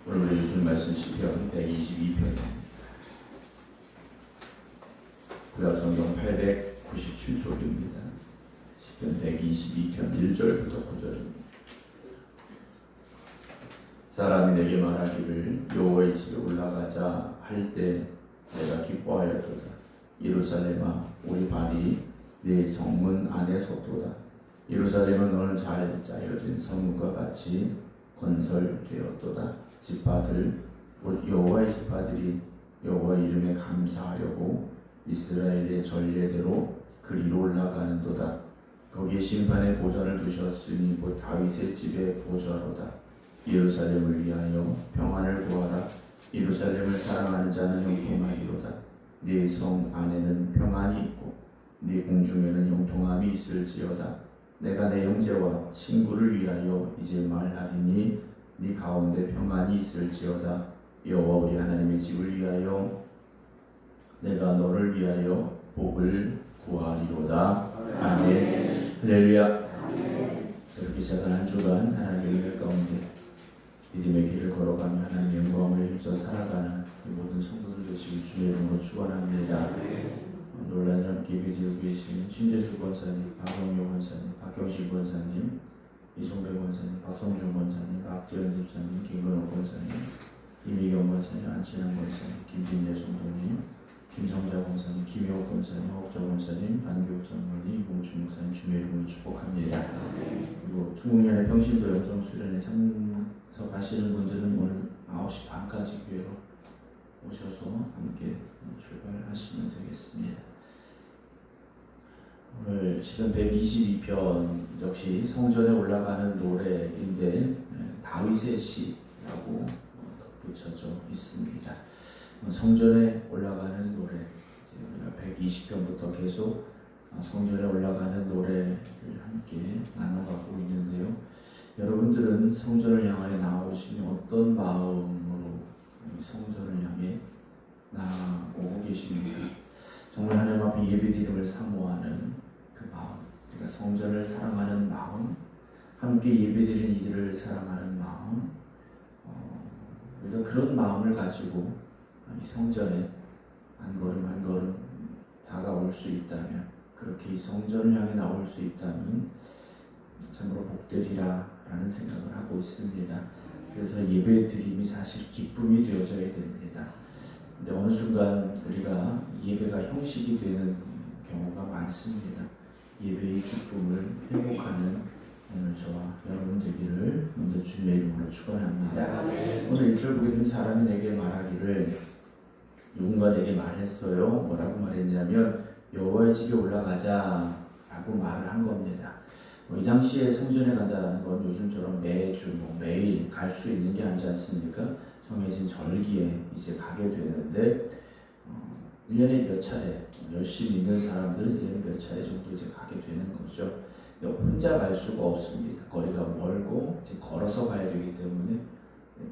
오늘 우리 주신 말씀 시편 122편입니다. 구약성경 897쪽입니다. 시편 122편 1절부터 9절입니다. 사람이 내게 말하기를 여호와의 집에 올라가자 할 때 내가 기뻐하였도다. 예루살렘아 우리 발이 네 성문 안에 섰도다. 예루살렘은 너는 잘 짜여진 성문과 같이 건설되었도다. 지파들 곧 여호와의 지파들이 여호와 이름에 감사하려고 이스라엘의 전례대로 그리로 올라가는도다. 거기에 심판의 보좌를 두셨으니 곧 다윗의 집의 보좌로다. 예루살렘을 위하여 평안을 구하라. 예루살렘을 사랑하는 자는 형통하리로다. 네 성 안에는 평안이 있고 네 궁중에는 형통함이 있을지어다. 내가 내 형제와 친구를 위하여 이제 말하리니 네 가운데 평안이 있을지어다. 여호와 우리 하나님의 집을 위하여 내가 너를 위하여 복을 구하리로다. 아멘. 할렐루야. 이렇게 시작한 한 주간 하나님의 은혜 가운데 믿음의 길을 걸어가며 하나님의 영광을 힘써 살아가는 모든 성도들 되시길 주의 이름으로 축원합니다. 논란을 함께 예배드리고 계신 신재수 권사님, 박영효 권사님, 박경실 권사님, 이송배 권사님, 박성준 권사님, 박재현 집사님, 김건호 권사님, 이미경 권사님, 안친환 권사님, 김진예 성도님, 김성자 권사님, 김효옥 권사님, 허옥자 권사님, 안교욱 장로님, 이봉춘 목사님 주의 이름으로 축복합니다. 그리고 중국년의 평신도 영성 수련회 참석하시는 분들은 오늘 9시 반까지 교회로 오셔서 함께 출발하시면 되겠습니다. 오늘 시편 122편 역시 성전에 올라가는 노래인데 다윗의 시라고 덧붙여져 있습니다. 성전에 올라가는 노래, 우리가 120편부터 계속 성전에 올라가는 노래를 함께 나눠가고 있는데요. 여러분들은 성전을 향해 나아오시면 어떤 마음으로 성전을 향해 나아오고 계십니까? 정말 하나님 앞에 예배드림을 사모하는 그 마음, 그러니까 성전을 사랑하는 마음, 함께 예배드리는 이들을 사랑하는 마음, 우리가 그런 마음을 가지고 이 성전에 한 걸음 한 걸음 다가올 수 있다면, 그렇게 이 성전을 향해 나올 수 있다면 참으로 복되리라 라는 생각을 하고 있습니다. 그래서 예배드림이 사실 기쁨이 되어져야 됩니다. 근데 어느 순간 우리가 예배가 형식이 되는 경우가 많습니다. 예배의 기쁨을 회복하는 오늘 저와 여러분 되기를 먼저 주님의 이름으로 축원합니다. 오늘 1절 보게 되면 사람이 내게 말하기를, 누군가 내게 말했어요. 뭐라고 말했냐면 여호와의 집에 올라가자 라고 말을 한 겁니다. 이 당시에 성전에 간다는 건 요즘처럼 매주 매일 갈 수 있는 게 아니지 않습니까? 정해진 절기에 이제 가게 되는데 1년에 몇 차례, 열심히 있는 사람들은 1년에 몇 차례 정도 이제 가게 되는 거죠. 혼자 갈 수가 없습니다. 거리가 멀고 이제 걸어서 가야 되기 때문에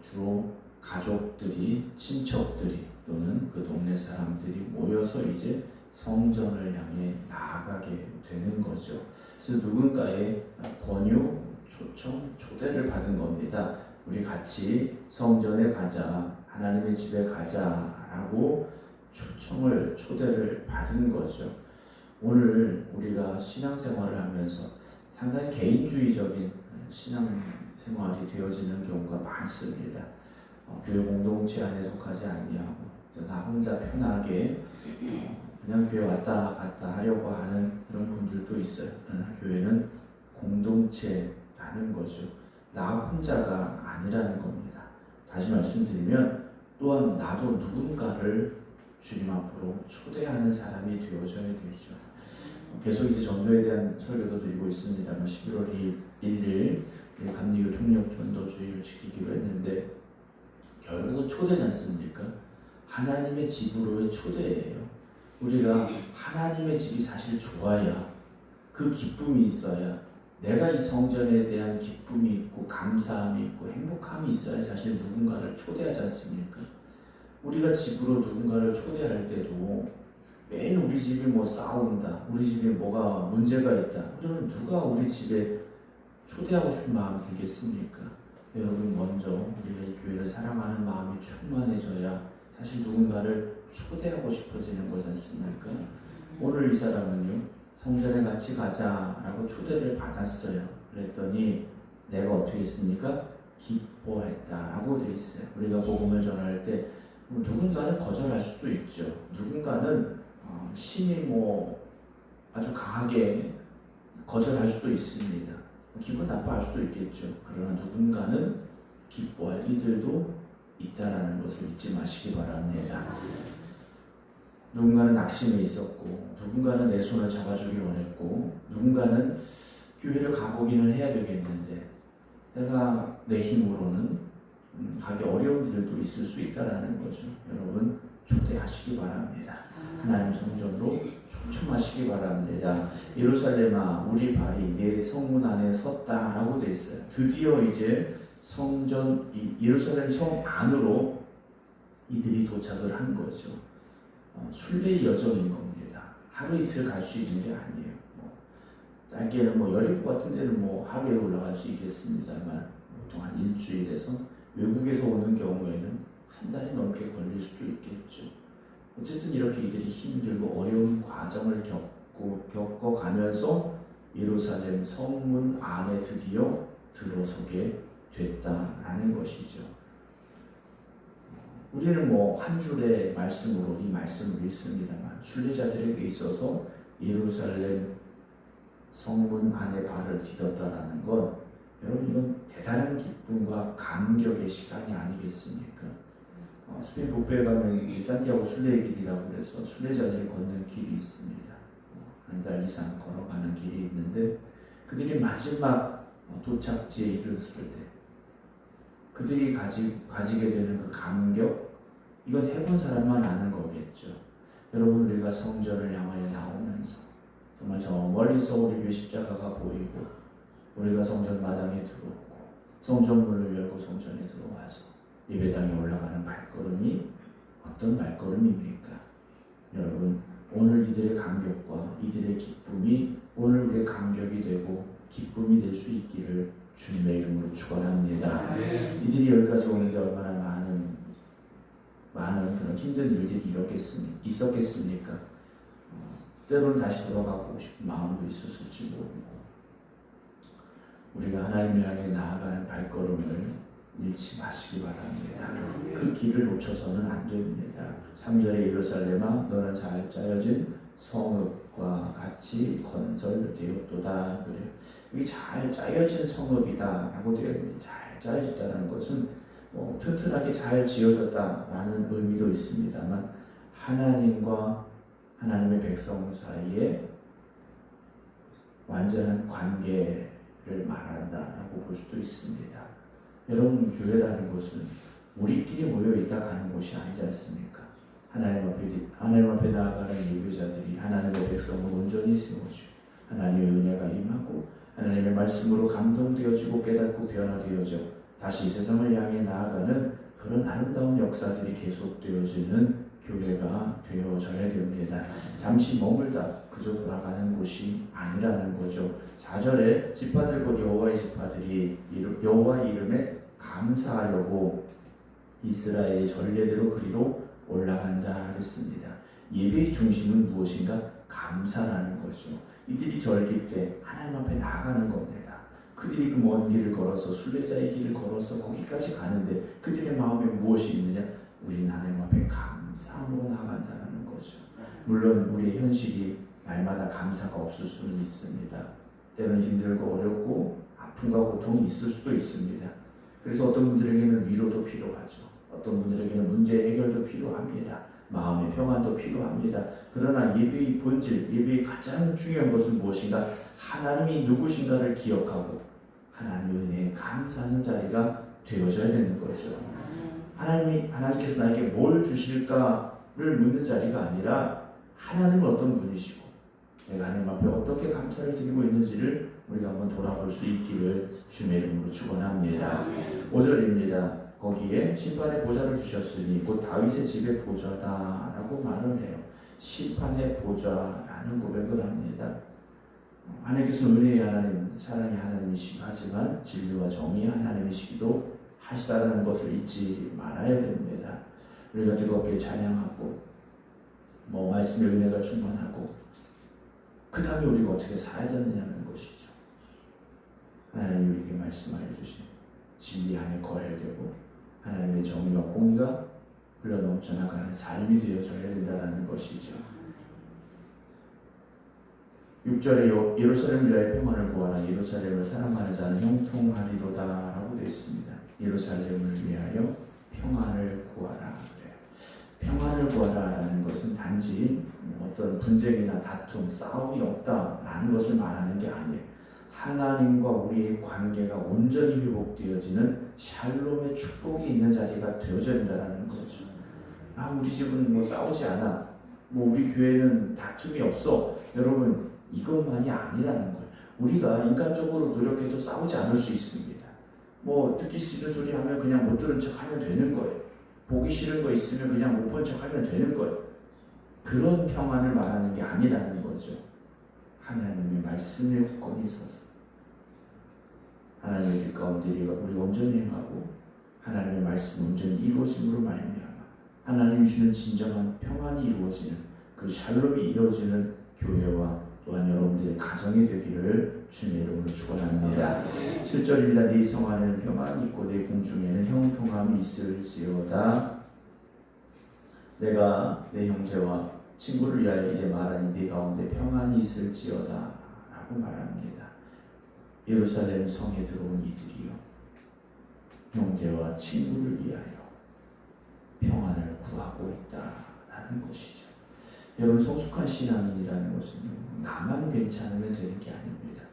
주로 가족들이, 친척들이 또는 그 동네 사람들이 모여서 이제 성전을 향해 나아가게 되는 거죠. 그래서 누군가의 권유, 초청, 초대를 받은 겁니다. 우리 같이 성전에 가자, 하나님의 집에 가자라고 초대를 받은 거죠. 오늘 우리가 신앙생활을 하면서 상당히 개인주의적인 신앙생활이 되어지는 경우가 많습니다. 교회 공동체 안에 속하지 아니하고 나 혼자 편하게 그냥 교회 왔다 갔다 하려고 하는 그런 분들도 있어요. 그러나 교회는 공동체라는 거죠. 나 혼자가 아니라는 겁니다. 다시 말씀드리면 또한 나도 누군가를 주님 앞으로 초대하는 사람이 되어져야 되죠. 계속 이제 전도에 대한 설교도 드리고 있습니다만 11월 1일 감리교 총력 전도주의를 지키기로 했는데 결국은 초대지 않습니까? 하나님의 집으로의 초대예요. 우리가 하나님의 집이 사실 좋아야, 그 기쁨이 있어야, 내가 이 성전에 대한 기쁨이 있고 감사함이 있고 행복함이 있어야 사실 누군가를 초대하지 않습니까? 우리가 집으로 누군가를 초대할 때도 매일 우리 집이 싸운다, 우리 집에 뭐가 문제가 있다, 그러면 누가 우리 집에 초대하고 싶은 마음이 들겠습니까? 여러분, 먼저 우리가 이 교회를 사랑하는 마음이 충만해져야 사실 누군가를 초대하고 싶어지는 거지 않습니까? 오늘 이 사람은요, 성전에 같이 가자라고 초대를 받았어요. 그랬더니 내가 어떻게 했습니까? 기뻐했다라고 돼 있어요. 우리가 복음을 전할 때 누군가는 거절할 수도 있죠. 누군가는 심히 아주 강하게 거절할 수도 있습니다. 기분 나빠할 수도 있겠죠. 그러나 누군가는 기뻐할 이들도 있다라는 것을 잊지 마시기 바랍니다. 누군가는 낙심해 있었고, 누군가는 내 손을 잡아주길 원했고, 누군가는 교회를 가보기는 해야 되겠는데 내가 내 힘으로는 가기 어려운 일도 있을 수 있다라는 거죠. 여러분, 초대하시기 바랍니다. 하나님 성전으로 초청하시기 바랍니다. 예루살렘아, 우리 발이 내 성문 안에 섰다라고 되어 있어요. 드디어 이제 성전, 예루살렘 성 안으로 이들이 도착을 한 거죠. 순례 여정인 겁니다. 하루 이틀 갈 수 있는 게 아니에요. 짧게는 여리고 같은 데는 하루에 올라갈 수 있겠습니다만 보통 한 일주일에서, 외국에서 오는 경우에는 한 달이 넘게 걸릴 수도 있겠죠. 어쨌든 이렇게 이들이 힘들고 어려운 과정을 겪어가면서 예루살렘 성문 안에 드디어 들어서게 됐다라는 것이죠. 우리는 한 줄의 말씀으로 이 말씀을 읽습니다만, 순례자들에게 있어서 예루살렘 성문 안에 발을 디뎠다라는 건, 여러분, 이건 대단한 기쁨과 감격의 시간이 아니겠습니까? 스페인 북부에 가면 산티아고 순례의 길이라고 그래서 순례자들이 걷는 길이 있습니다. 한 달 이상 걸어가는 길이 있는데, 그들이 마지막 도착지에 이르렀을 때 그들이 가지게 되는 그 감격, 이건 해본 사람만 아는 거겠죠. 여러분, 우리가 성전을 향하여 나오면서 정말 저 멀리서 우리 위에 십자가가 보이고, 우리가 성전 마당에 들어오고 성전 문을 열고 성전에 들어와서 예배당에 올라가는 발걸음이 어떤 발걸음입니까? 여러분, 오늘 이들의 감격과 이들의 기쁨이 오늘 우리의 감격이 되고 기쁨이 될 수 있기를 주님의 이름으로 축원합니다. 이들이 여기까지 오는데 얼마나 많은 그런 힘든 일들이 있었겠습니까? 때로는 다시 돌아가고 싶은 마음도 있었을지 모르고, 우리가 하나님을 향해 나아가는 발걸음을 잃지 마시기 바랍니다. 그 길을 놓쳐서는 안 됩니다. 3절에 예루살렘아, 너는 잘 짜여진 성읍과 같이 건설되었도다. 그래요. 이게 잘 짜여진 성읍이다라고 되어 있는데, 잘 짜여졌다는 것은 튼튼하게 잘 지어졌다라는 의미도 있습니다만, 하나님과 하나님의 백성 사이에 완전한 관계를 말한다라고 볼 수도 있습니다. 여러분, 교회라는 것은 우리끼리 모여 있다 가는 곳이 아니지 않습니까? 하나님 앞에 나아가는 예배자들이 하나님의 백성을 온전히 세워주고, 하나님의 은혜가 임하고, 하나님의 말씀으로 감동되어지고 깨닫고 변화되어져 다시 세상을 향해 나아가는 그런 아름다운 역사들이 계속되어지는 교회가 되어져야 됩니다. 잠시 머물다 그저 돌아가는 곳이 아니라는 거죠. 4절에 지파들 곧 여호와의 지파들이 여호와 이름에 감사하려고 이스라엘의 전례대로 그리로 올라간다 하겠습니다. 예배의 중심은 무엇인가? 감사라는 거죠. 이들이 절기 때 하나님 앞에 나아가는 겁니다. 그들이 그 먼 길을 걸어서, 순례자의 길을 걸어서 거기까지 가는데 그들의 마음에 무엇이 있느냐? 우리는 하나님 앞에 감사함으로 나아간다는 거죠. 물론 우리의 현실이 날마다 감사가 없을 수는 있습니다. 때로는 힘들고 어렵고 아픔과 고통이 있을 수도 있습니다. 그래서 어떤 분들에게는 위로도 필요하죠. 어떤 분들에게는 문제 해결도 필요합니다. 마음의 평안도 필요합니다. 그러나 예배의 본질, 예배의 가장 중요한 것은 무엇인가? 하나님이 누구신가를 기억하고 하나님의 은혜에 감사하는 자리가 되어져야 되는 거죠. 하나님께서 나에게 뭘 주실까를 묻는 자리가 아니라, 하나님은 어떤 분이시고 내가 하나님 앞에 어떻게 감사를 드리고 있는지를 우리가 한번 돌아볼 수 있기를 주님의 이름으로 축원합니다. 5절입니다. 거기에 심판의 보좌를 주셨으니 곧 다윗의 집의 보좌다라고 말을 해요. 심판의 보좌라는 고백을 합니다. 하나님께서는 은혜의 하나님, 사랑의 하나님이시기도 하지만 진리와 정의의 하나님이시기도 하시다라는 것을 잊지 말아야 됩니다. 우리가 뜨겁게 찬양하고 말씀의 은혜가 충만하고 그 다음에 우리가 어떻게 살아야 되느냐는 것이죠. 하나님이 우리에게 말씀하여 주신 진리 안에 거해되고 하나님의 정의와 공의가 흘러넘쳐 나가는 삶이 되어져야 된다는 것이죠. 6절에 예루살렘을 위하여 평안을 구하라. 예루살렘을 사랑하는 자는 형통하리로다 라고 되어 있습니다. 예루살렘을 위하여 평안을 구하라. 그래요. 평안을 구하라 라는 것은 단지 어떤 분쟁이나 다툼, 싸움이 없다라는 것을 말하는 게 아니에요. 하나님과 우리의 관계가 온전히 회복되어지는 샬롬의 축복이 있는 자리가 되어져야 된다는 거죠. 우리 집은 싸우지 않아. 우리 교회는 다툼이 없어. 여러분, 이것만이 아니라는 거예요. 우리가 인간적으로 노력해도 싸우지 않을 수 있습니다. 듣기 싫은 소리 하면 그냥 못 들은 척 하면 되는 거예요. 보기 싫은 거 있으면 그냥 못 본 척 하면 되는 거예요. 그런 평안을 말하는 게 아니라는 거죠. 하나님의 말씀에 굳건히 있어서 하나님의 뜻 가운데 우리가 온전히 행하고 하나님의 말씀 온전히 이루어짐으로 말미암아 하나님이 주는 진정한 평안이 이루어지는 그 샬롬이 이루어지는 교회와 또한 여러분들의 가정이 되기를 주님의 이름으로 축원합니다. 7절입니다. 네 성 안에는 평안이 있고 내 궁중에는 형통함이 있을지어다. 내가 내 형제와 친구를 위하여 이제 말하니 네 가운데 평안이 있을지어다 라고 말합니다. 예루살렘 성에 들어온 이들이요, 형제와 친구를 위하여 평안을 구하고 있다라는 것이죠. 여러분, 성숙한 신앙인이라는 것은 나만 괜찮으면 되는 게 아닙니다.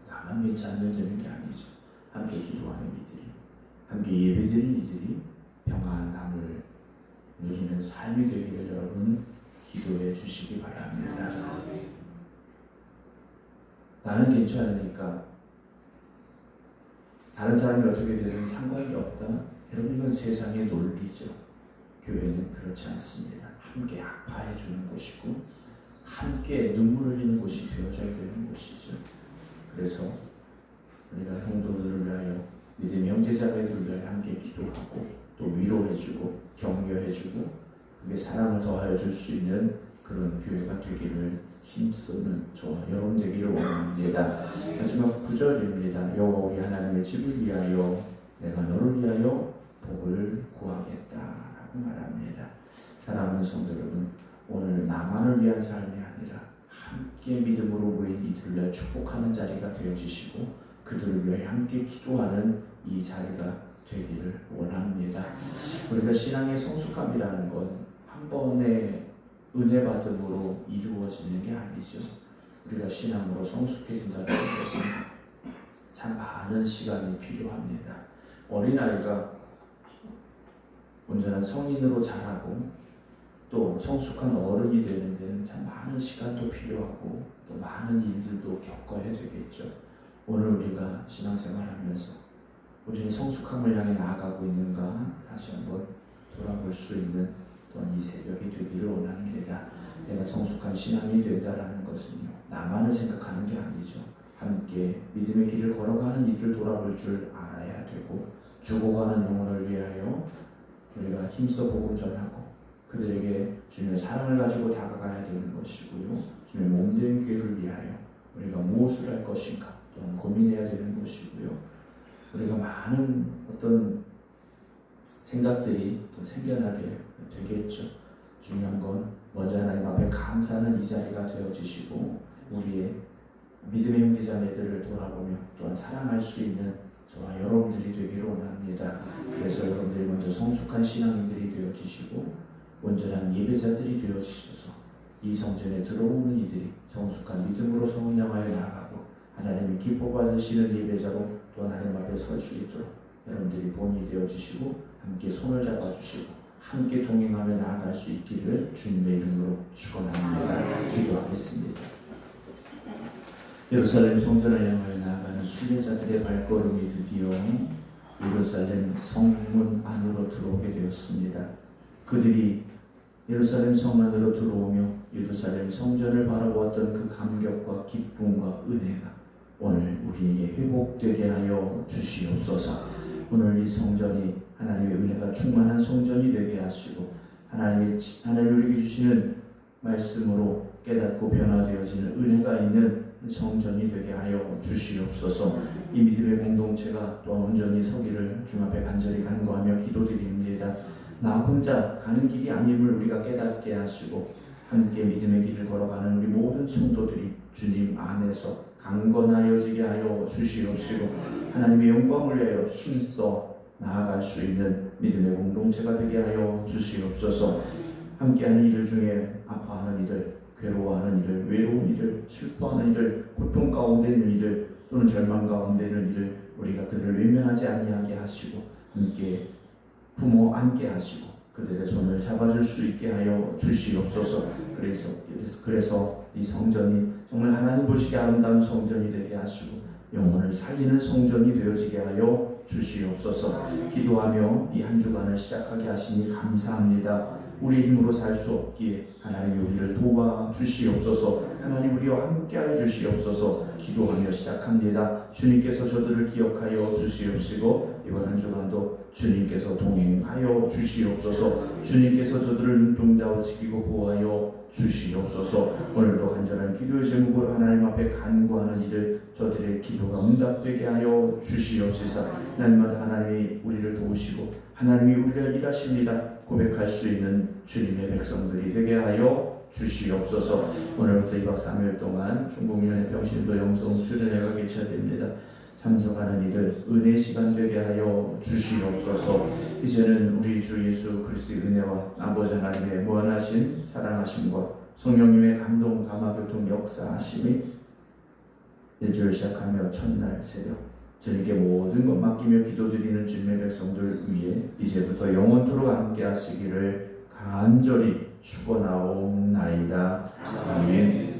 나만 괜찮으면 되는 게 아니죠. 함께 기도하는 이들이, 함께 예배드리는 이들이 평안함을 누리는 삶이 되기를 여러분 기도해 주시기 바랍니다. 나는 괜찮으니까 다른 사람이 어떻게 되든 상관이 없다. 여러분, 이건 세상의 논리죠. 교회는 그렇지 않습니다. 함께 아파해 주는 곳이고 함께 눈물을 흘리는 곳이 되어져야 되는 곳이죠. 그래서 우리가 성도들을 위하여, 믿음의 형제자매들을 위하여 함께 기도하고 또 위로해주고 격려해주고 함께 사랑을 더하여 줄 수 있는 그런 교회가 되기를 힘쓰는 저와 여러분 되기를 원합니다. 마지막 9절입니다. 여호와 우리 하나님의 집을 위하여 내가 너를 위하여 복을 구하겠다라고 말합니다. 사랑하는 성도 여러분, 오늘 나만을 위한 삶이 아니라 함께 믿음으로 모인 이들을 위하여 축복하는 자리가 되어주시고 그들을 위하여 함께 기도하는 이 자리가 되기를 원합니다. 우리가 신앙의 성숙함이라는 건 한 번의 은혜 받음으로 이루어지는 게 아니죠. 우리가 신앙으로 성숙해진다는 것은 참 많은 시간이 필요합니다. 어린아이가 온전한 성인으로 자라고 또 성숙한 어른이 되는 데는 참 많은 시간도 필요하고 또 많은 일들도 겪어야 되겠죠. 오늘 우리가 신앙생활하면서 우리는 성숙함을 향해 나아가고 있는가 다시 한번 돌아볼 수 있는 또한 이 새벽이 되기를 원합니다. 내가 성숙한 신앙이 된다라는 것은요, 나만을 생각하는 게 아니죠. 함께 믿음의 길을 걸어가는 이들을 돌아볼 줄 알아야 되고 죽어가는 영혼을 위하여 우리가 힘써 복음 전하고 그들에게 주님의 사랑을 가지고 다가가야 되는 것이고요. 주님의 몸된 교회를 위하여 우리가 무엇을 할 것인가 또한 고민해야 되는 것이고요. 우리가 많은 어떤 생각들이 또 생겨나게 되겠죠. 중요한 건 먼저 하나님 앞에 감사하는 이 자리가 되어주시고 우리의 믿음의 형제자매들을 돌아보며 또한 사랑할 수 있는 저와 여러분들이 되기를 원합니다. 그래서 여러분들이 먼저 성숙한 신앙인들이 되어주시고 온전한 예배자들이 되어주셔서 이 성전에 들어오는 이들이 성숙한 믿음으로 성을 향하여 나아가고 하나님이 기뻐 받으시는 예배자로 또한 하나님 앞에 설 수 있도록 여러분들이 본이 되어주시고 함께 손을 잡아주시고 함께 동행하며 나아갈 수 있기를 주님의 이름으로 축원합니다. 기도하겠습니다. 예루살렘 성전을 향하여 나아가는 순례자들의 발걸음이 드디어 예루살렘 성문 안으로 들어오게 되었습니다. 그들이 예루살렘 성 안으로 들어오며 예루살렘 성전을 바라보았던 그 감격과 기쁨과 은혜가 오늘 우리에게 회복되게 하여 주시옵소서. 오늘 이 성전이 하나님의 은혜가 충만한 성전이 되게 하시고 하나님 우리에게 주시는 말씀으로 깨닫고 변화되어지는 은혜가 있는 성전이 되게 하여 주시옵소서. 이 믿음의 공동체가 또한 온전히 서기를 주 앞에 간절히 간구하며 기도드립니다. 나 혼자 가는 길이 아님을 우리가 깨닫게 하시고 함께 믿음의 길을 걸어가는 우리 모든 성도들이 주님 안에서 강건하여지게 하여 주시옵시고 하나님의 영광을 위하여 힘써 나아갈 수 있는 믿음의 공동체가 되게 하여 주시옵소서. 함께하는 이들 중에 아파하는 이들, 괴로워하는 이들, 외로운 이들, 슬퍼하는 이들, 고통 가운데 있는 이들 또는 절망 가운데 있는 이들 우리가 그들을 외면하지 아니하게 하시고 함께 부모 안게 하시고 그들의 손을 잡아줄 수 있게 하여 주시옵소서. 그래서 이 성전이 정말 하나님 보시기에 아름다운 성전이 되게 하시고 영혼을 살리는 성전이 되어지게 하여 주시옵소서. 기도하며 이 한 주간을 시작하게 하시니 감사합니다. 우리의 힘으로 살 수 없기에 하나님 우리를 도와주시옵소서. 하나님 우리와 함께하여 주시옵소서. 기도하며 시작합니다. 주님께서 저들을 기억하여 주시옵시고 이번 한 주간도 주님께서 동행하여 주시옵소서. 주님께서 저들을 눈동자로 지키고 보호하여 주시옵소서. 오늘도 간절한 기도의 제목으로 하나님 앞에 간구하는 이들 저들의 기도가 응답되게 하여 주시옵소서. 날마다 하나님이 우리를 도우시고 하나님이 우리를 일하십니다 고백할 수 있는 주님의 백성들이 되게 하여 주시옵소서. 오늘부터 2박 3일 동안 중국연의 병신도 영성 수련회가 개최됩니다. 참석하는 이들 은혜 시간 되게 하여 주시옵소서. 이제는 우리 주 예수 그리스도의 은혜와 아버지 하나님의 무한하신 사랑하심과 성령님의 감동 감화교통 역사하심이 일주일 시작하며 첫날 새벽 주님께 모든 것 맡기며 기도드리는 주님의 백성들 위해 이제부터 영원토록 함께 하시기를 간절히 축원하옵나이다. 아멘.